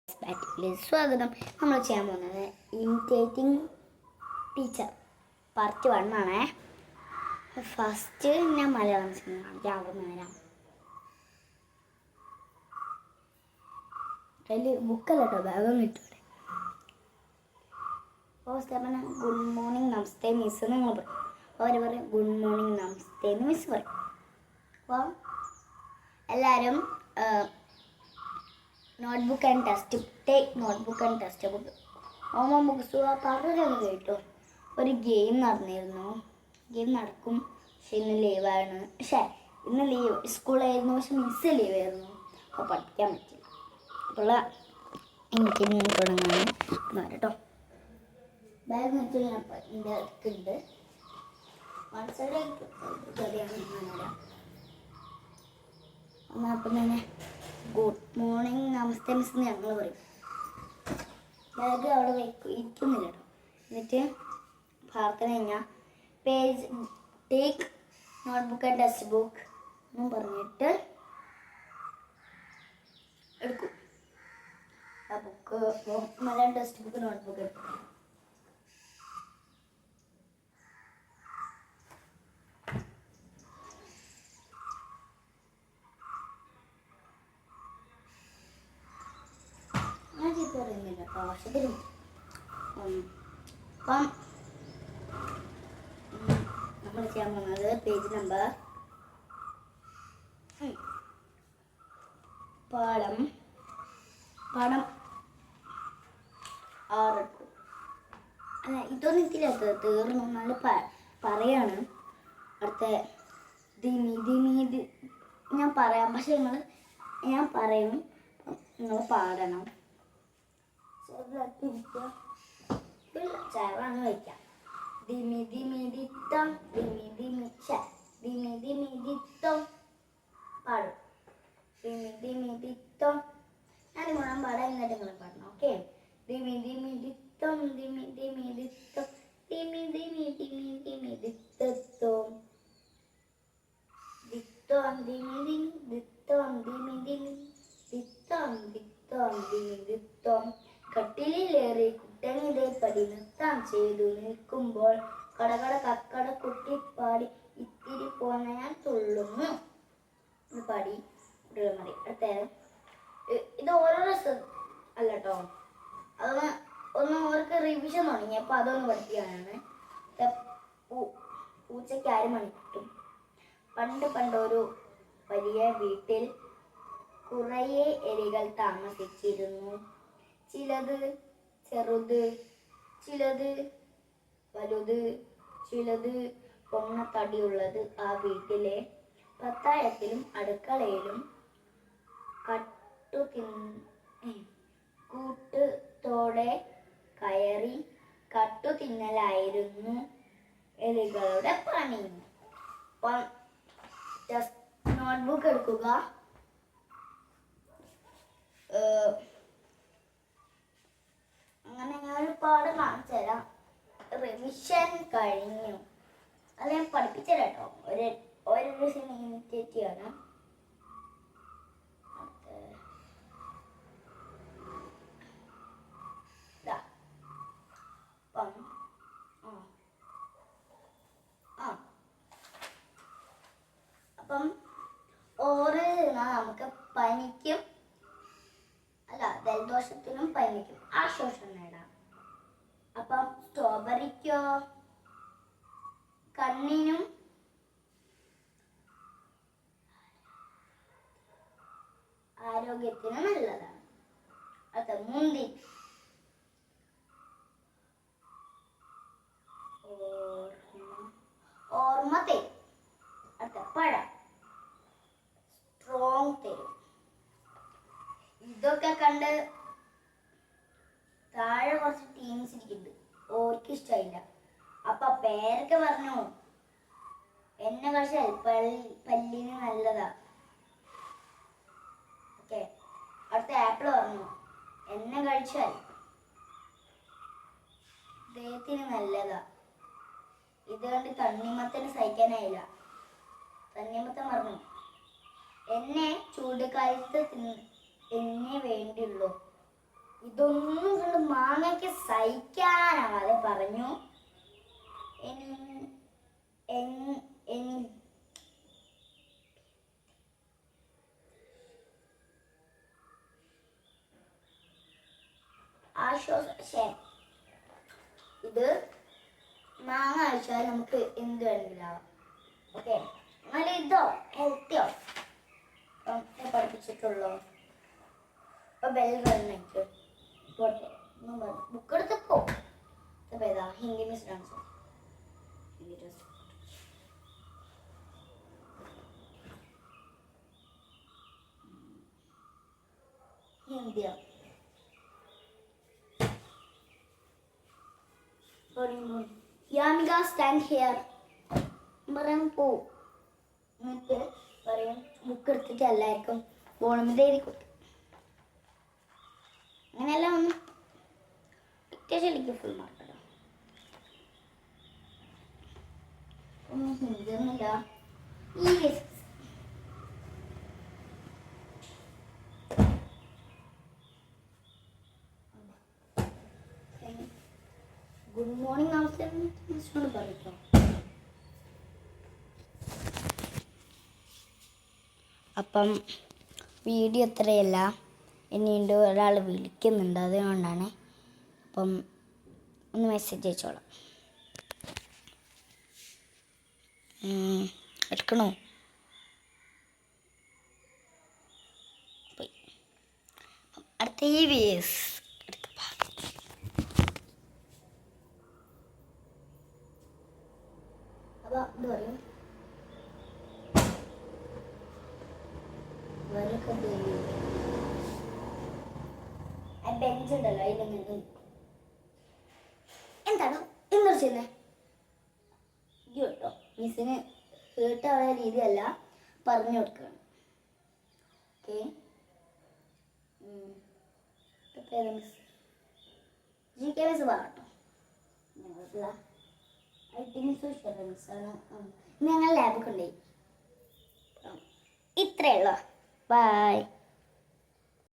ബാറ്റിലേക്ക് സ്വാഗതം. നമ്മൾ ചെയ്യാൻ പോകുന്നത് ഇമിറ്റേറ്റിംഗ് ടീച്ചർ പാർട്ട് 1 ആണേ. ഫസ്റ്റ് ഞാൻ മലയാളം കാണിക്കാം. അവിടെ വരാം. അതിൽ ബുക്കല്ല കേട്ടോ, ബാഗൊന്നും ഇട്ടൂടെ. ഫസ്റ്റ് പറഞ്ഞാൽ ഗുഡ് മോർണിംഗ് നമസ്തേ മിസ് എന്ന് നിങ്ങൾ പറയും. അവർ പറയും ഗുഡ് മോർണിംഗ് നമസ്തേ എന്ന് മിസ് പറയും. അപ്പോൾ എല്ലാവരും notebook and text take notebook and text book ഓമോ ബുക്സ് പറഞ്ഞൊന്ന് കേട്ടോ. ഒരു ഗെയിം നടന്നിരുന്നു. ഗെയിം നടക്കും, പക്ഷെ ഇന്ന് ലീവാണ്. ഇന്ന് ലീവ് സ്കൂളായിരുന്നു, പക്ഷെ മിസ് ലീവായിരുന്നു. അപ്പോൾ പഠിക്കാൻ പറ്റില്ല. അപ്പോൾ എനിക്ക് തുടങ്ങാൻ കേട്ടോ. ബാഗ് വെച്ച് ഞാൻ എൻ്റെ അടുത്തുണ്ട്. വൺ സൈഡ് ചെറിയാണ് വരാം. എന്നാൽ അപ്പം തന്നെ ഗുഡ് മോർണിംഗ് നമസ്തേ മിസ് എന്ന് ഞങ്ങൾ പറയും. ബാഗ് അവിടെ ഇരിക്കുന്നില്ല കേട്ടോ. എന്നിട്ട് പ്രാർത്ഥന കഴിഞ്ഞാൽ page take notebook and text book എന്നും പറഞ്ഞിട്ട് എടുക്കും. ആ book Malayalam text book notebook എടുക്കും. പറയുന്നില്ല ആവശ്യത്തിലും. അപ്പം നമ്മൾ ചെയ്യാൻ പോകുന്നത് പേജ് നമ്പർ പാഠം 6. അല്ല, ഇതൊന്നും ഇതിലത്ത് തീർന്നു നല്ല പറയാണ്. അടുത്ത ദിമി ഞാൻ പറയാം, പക്ഷെ ഞാൻ പറയും, നിങ്ങൾ പാടണം. ചേറാണ് വയ്ക്കാം. ദിമി ദിമി ദിത്തം ദിമി ദിമി ദിമി ദിമി ദിത്തം പാടും. ദിമി ദിമി ദിത്തം ഞാൻ മുഴുവൻ പാടാം, എന്നിട്ട് നിങ്ങൾ പാടണം. ഓക്കെ. ദിമി ദിമി ദിത്തം ദിമി ദിമി ദിത്തം ദിമി ദിമി ദിമി ദിമി ദിത്തം ദിത്തം ദിമി ദിമി ദിത്തം ദിമി ദിമി ദിത്തം ദിത്തം ദിമി ദിത്തം. കട്ടിലേറി കുട്ടനിടെ പടി നൃത്തം ചെയ്തു നിൽക്കുമ്പോൾ കടകട കക്കട കുട്ടിപ്പാടി ഇത്തിരി പോന്ന ഞാൻ തുള്ളുന്നു പാടി മതി. അടുത്ത ഇത് ഓരോ ദിവസം അല്ല കേട്ടോ, അതൊന്ന് അവർക്ക് റിവിഷൻ തുടങ്ങിയപ്പോൾ അതൊന്ന് പഠിക്കുകയാണ്. പൂച്ചയ്ക്ക് 6 മണി കിട്ടും. പണ്ടൊരു വലിയ വീട്ടിൽ കുറേ എലികൾ താമസിച്ചിരുന്നു. ചിലത് ചെറുത്, ചിലത് വലുത്, ചിലത് പൊണ്ണത്തടിയുള്ളത്. ആ വീട്ടിലെ പത്തായത്തിലും അടുക്കളയിലും കൂട്ടത്തോടെ കയറി കട്ടു തിന്നലായിരുന്നു എലികളുടെ പണി. അപ്പം നോട്ട്ബുക്ക് എടുക്കുക. അങ്ങനെ ഞാൻ ഒരുപാട് കാണിച്ചു തരാം. റിവിഷൻ കഴിഞ്ഞു. അത് ഞാൻ പഠിപ്പിച്ചു തരാം കേട്ടോ. ഒരു ദിവസം ഇമിറ്റേറ്റ് ചെയ്യണം. അപ്പം ഓറ് നമുക്ക് പനിക്കും, അല്ല ജലദോഷത്തിനും പനിക്കും ആശ്വാസം നേടാം. അപ്പം സ്ട്രോബെറിക്കോ കണ്ണിനും ആരോഗ്യത്തിനും നല്ലതാണ്. അത് മുന്തി ഓർമ്മ തരും. അടുത്ത പഴം സ്ട്രോങ് തരും. ഇതൊക്കെ കണ്ട് താഴെ കുറച്ച് ടീംസ് ഇരിക്കുന്നുണ്ട്, ഓർക്ക് ഇഷ്ടമായില്ല. അപ്പൊ പേരൊക്കെ പറഞ്ഞു എന്നെ കഴിച്ചാൽ പല്ലിന് നല്ലതാ. ഓക്കെ. അടുത്ത ആപ്പിൾ പറഞ്ഞു എന്നെ കഴിച്ചാൽ ദേഹത്തിന് നല്ലതാ. ഇത് കണ്ട് തണ്ണിമത്തന് സഹിക്കാനായില്ല. തണ്ണിമത്തൻ പറഞ്ഞു എന്നെ ചൂടുകാലത്ത് എന്നേ വേണ്ടിയുള്ളൂ. ഇതൊന്നും കണ്ട് മാങ്ങയ്ക്ക് സഹിക്കാനാവാതെ പറഞ്ഞു. ഇത് മാങ്ങ കഴിച്ചാൽ നമുക്ക് എന്ത് വേണമെങ്കിലും. ഓക്കെ, നല്ല ഇതോ ഹെൽത്തിയോ പഠിപ്പിച്ചിട്ടുള്ളൂ. ഇപ്പൊ ബെൽക്ക് പോട്ടെ, ബുക്ക് എടുത്തപ്പോ ഏതാ ഹിന്ദി മിസ് ഡാൻസ് ഹിന്ദിയോ യാമിക സ്റ്റാൻഡ് ഹിയർ പറയാൻ പോവും. എന്നിട്ട് പറയും ബുക്ക് എടുത്തിട്ട് എല്ലാവർക്കും പോകണമെന്ന് എഴുതി കൊടുത്തു. അങ്ങനെയെല്ലാം ഒന്ന് പിറ്റേശലിക്ക് ഫുൾ മാർക്കട്ടോ. ഒന്നും ഹിന്ദി ഒന്നുമില്ല. ഈ ഗുഡ് മോർണിംഗ് നമസ്കാരം പറയിട്ടോ. അപ്പം വീഡിയോ എത്രയല്ല, ഇനിയുണ്ട് ഒരാൾ വിളിക്കുന്നുണ്ട്, അതുകൊണ്ടാണ്. അപ്പം ഒന്ന് മെസ്സേജ് അയച്ചോളാം. എടുക്കണോ? അടുത്ത ഈ വീസ് അപ്പോൾ ഇത് പറയും ബെഞ്ച് ഉണ്ടല്ലോ അതിലെങ്ങനെ എന്താണ് എന്താ ചെയ്യുന്നത് കേട്ടോ. മിസ്സിന് കേട്ടാവുന്ന രീതിയല്ല പറഞ്ഞു കൊടുക്കണം. Okay, miss G K miss പറട്ടോ. ഞങ്ങൾ ലാബൊക്കെ ഉണ്ടായി. ഇത്രയേ ഉള്ളൂ. ബൈ.